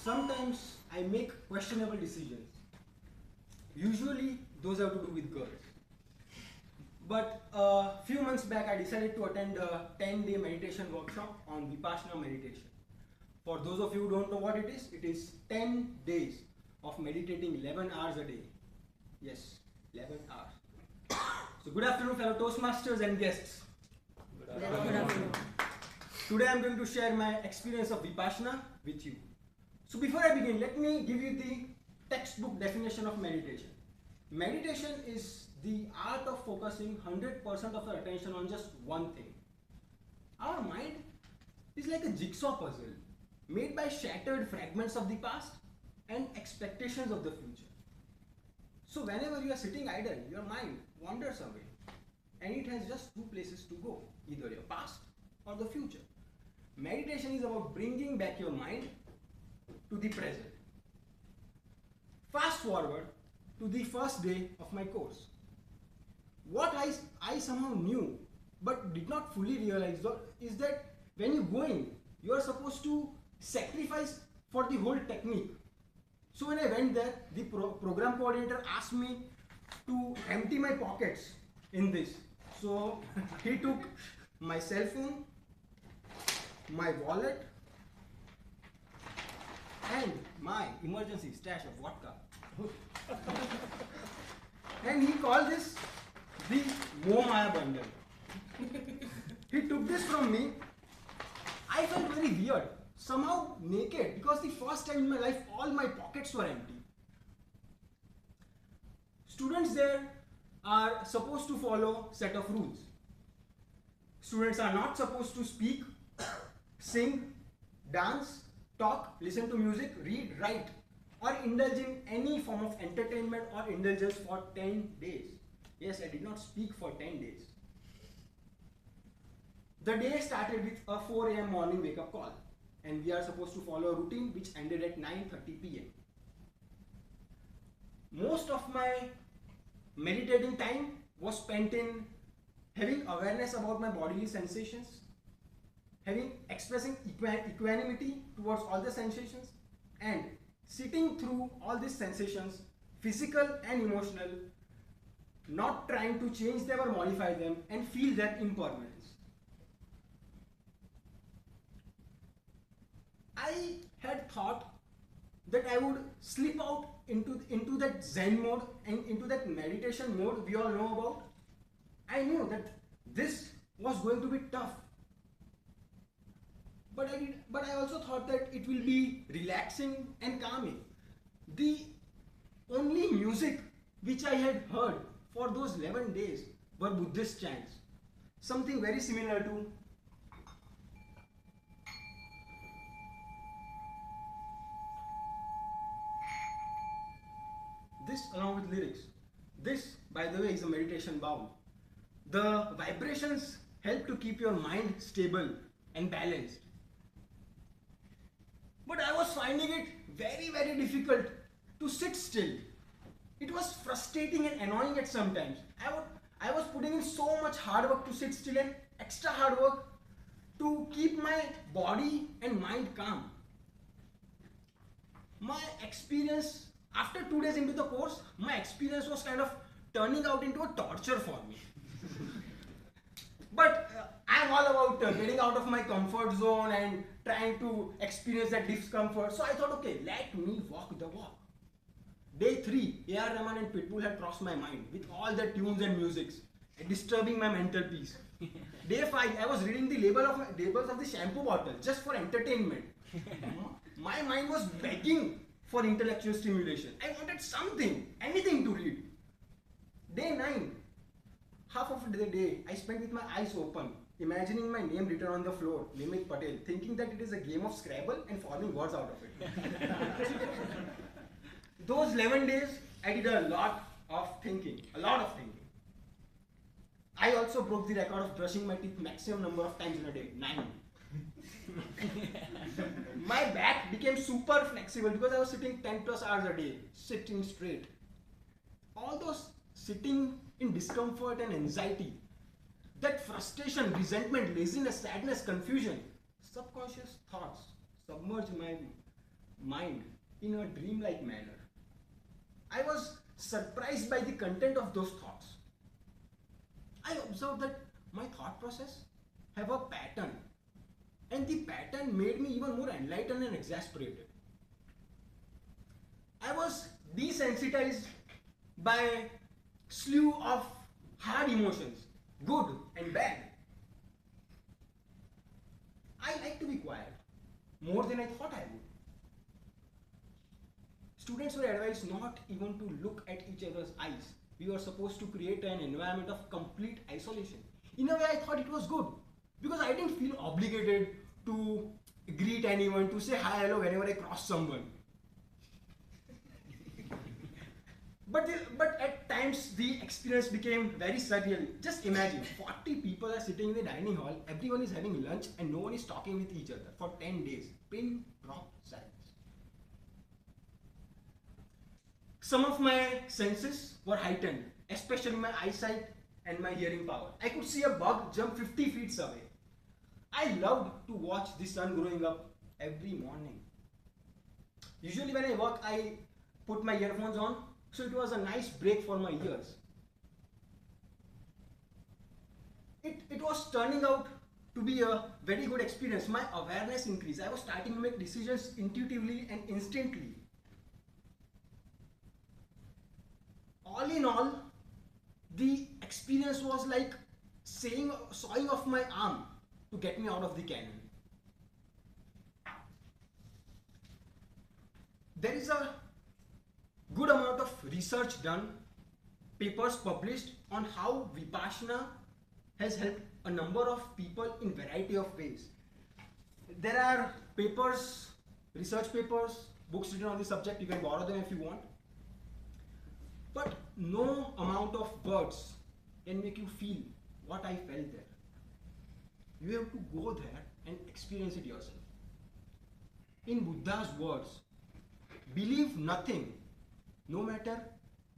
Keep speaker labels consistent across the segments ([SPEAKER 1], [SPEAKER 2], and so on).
[SPEAKER 1] sometimes I make questionable decisions. Usually, those have to do with girls. But a few months back, I decided to attend a 10-day meditation workshop on Vipassana meditation. For those of you who don't know what it is 10 days of meditating 11 hours a day. Yes, 11 hours. So good afternoon, fellow Toastmasters and guests.
[SPEAKER 2] Good afternoon.
[SPEAKER 1] Today I'm going to share my experience of Vipassana with you. So before I begin, let me give you the textbook definition of meditation. Meditation is the art of focusing 100% of our attention on just one thing. Our mind is like a jigsaw puzzle made by shattered fragments of the past and expectations of the future. So whenever you are sitting idle, your mind wanders away and it has just two places to go, either your past or the future. Meditation is about bringing back your mind to the present. Fast forward to the first day of my course. What I somehow knew but did not fully realize is that when you go in, you are supposed to sacrifice for the whole technique. So when I went there, the program coordinator asked me to empty my pockets in this. So he took my cell phone, my wallet, and my emergency stash of vodka. And he called this the Mohamaya bundle. He took this from me. I felt very weird, somehow naked, because the first time in my life all my pockets were empty. Students there are supposed to follow set of rules. Students are not supposed to speak, sing, dance, talk, listen to music, read, write, or indulge in any form of entertainment or indulgence for 10 days. Yes, I did not speak for 10 days. The day started with a 4 a.m. morning wake-up call, and we are supposed to follow a routine which ended at 9:30 p.m. Most of my meditating time was spent in having awareness about my bodily sensations, expressing equanimity towards all the sensations, and sitting through all these sensations, physical and emotional, not trying to change them or modify them, and feel their impermanence. I had thought that I would slip out into that Zen mode and into that meditation mode we all know about. I knew that this was going to be tough. But I also thought that it will be relaxing and calming. The only music which I had heard for those 11 days were Buddhist chants. Something very similar to this along with lyrics. This, by the way, is a meditation bowl. The vibrations help to keep your mind stable and balanced. But I was finding it very, very difficult to sit still. It was frustrating and annoying at some times. I was putting in so much hard work to sit still and extra hard work to keep my body and mind calm. My experience, after 2 days into the course, my experience was kind of turning out into a torture for me. But I'm all about getting out of my comfort zone and trying to experience that discomfort. So I thought, okay, let me walk the walk. Day 3, A.R. Rahman and Pitbull had crossed my mind with all the tunes and musics, disturbing my mental peace. Day 5, I was reading the labels of the shampoo bottle just for entertainment. My mind was begging for intellectual stimulation. I wanted something, anything to read. Day 9, half of the day I spent with my eyes open, imagining my name written on the floor, Nimit Patel, thinking that it is a game of Scrabble and forming words out of it. Those 11 days, I did a lot of thinking. I also broke the record of brushing my teeth maximum number of times in a day, 9. My back became super flexible because I was sitting 10 plus hours a day, sitting straight. All those sitting in discomfort and anxiety, that frustration, resentment, laziness, sadness, confusion, subconscious thoughts submerged mind in a dreamlike manner. I was surprised by the content of those thoughts. I observed that my thought process have a pattern, and the pattern made me even more enlightened and exasperated. I was desensitized by slew of hard emotions, good and bad. I like to be quiet more than I thought I would. Students were advised not even to look at each other's eyes. We were supposed to create an environment of complete isolation. In a way, I thought it was good because I didn't feel obligated to greet anyone, to say hi, hello whenever I cross someone. But at times the experience became very surreal. Just imagine 40 people are sitting in the dining hall, everyone is having lunch, and no one is talking with each other for 10 days. Pin drop silence. Some of my senses were heightened, especially my eyesight and my hearing power. I could see a bug jump 50 feet away. I loved to watch the sun growing up every morning. Usually when I work, I put my earphones on, so it was a nice break for my ears. It was turning out to be a very good experience. My awareness increased. I was starting to make decisions intuitively and instantly. All in all, the experience was like sawing off my arm to get me out of the cannon. There is a good amount of research done, papers published on how Vipassana has helped a number of people in variety of ways. There are papers, research papers, books written on the subject. You can borrow them if you want. But no amount of words can make you feel what I felt there. You have to go there and experience it yourself. In Buddha's words, believe nothing, no matter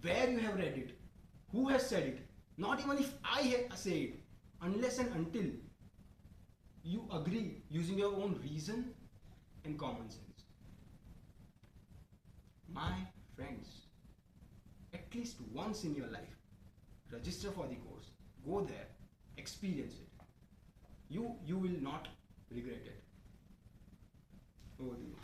[SPEAKER 1] where you have read it, who has said it, not even if I say it, unless and until you agree using your own reason and common sense. My friends, at least once in your life, register for the course, go there, experience it. You will not regret it. Over to you.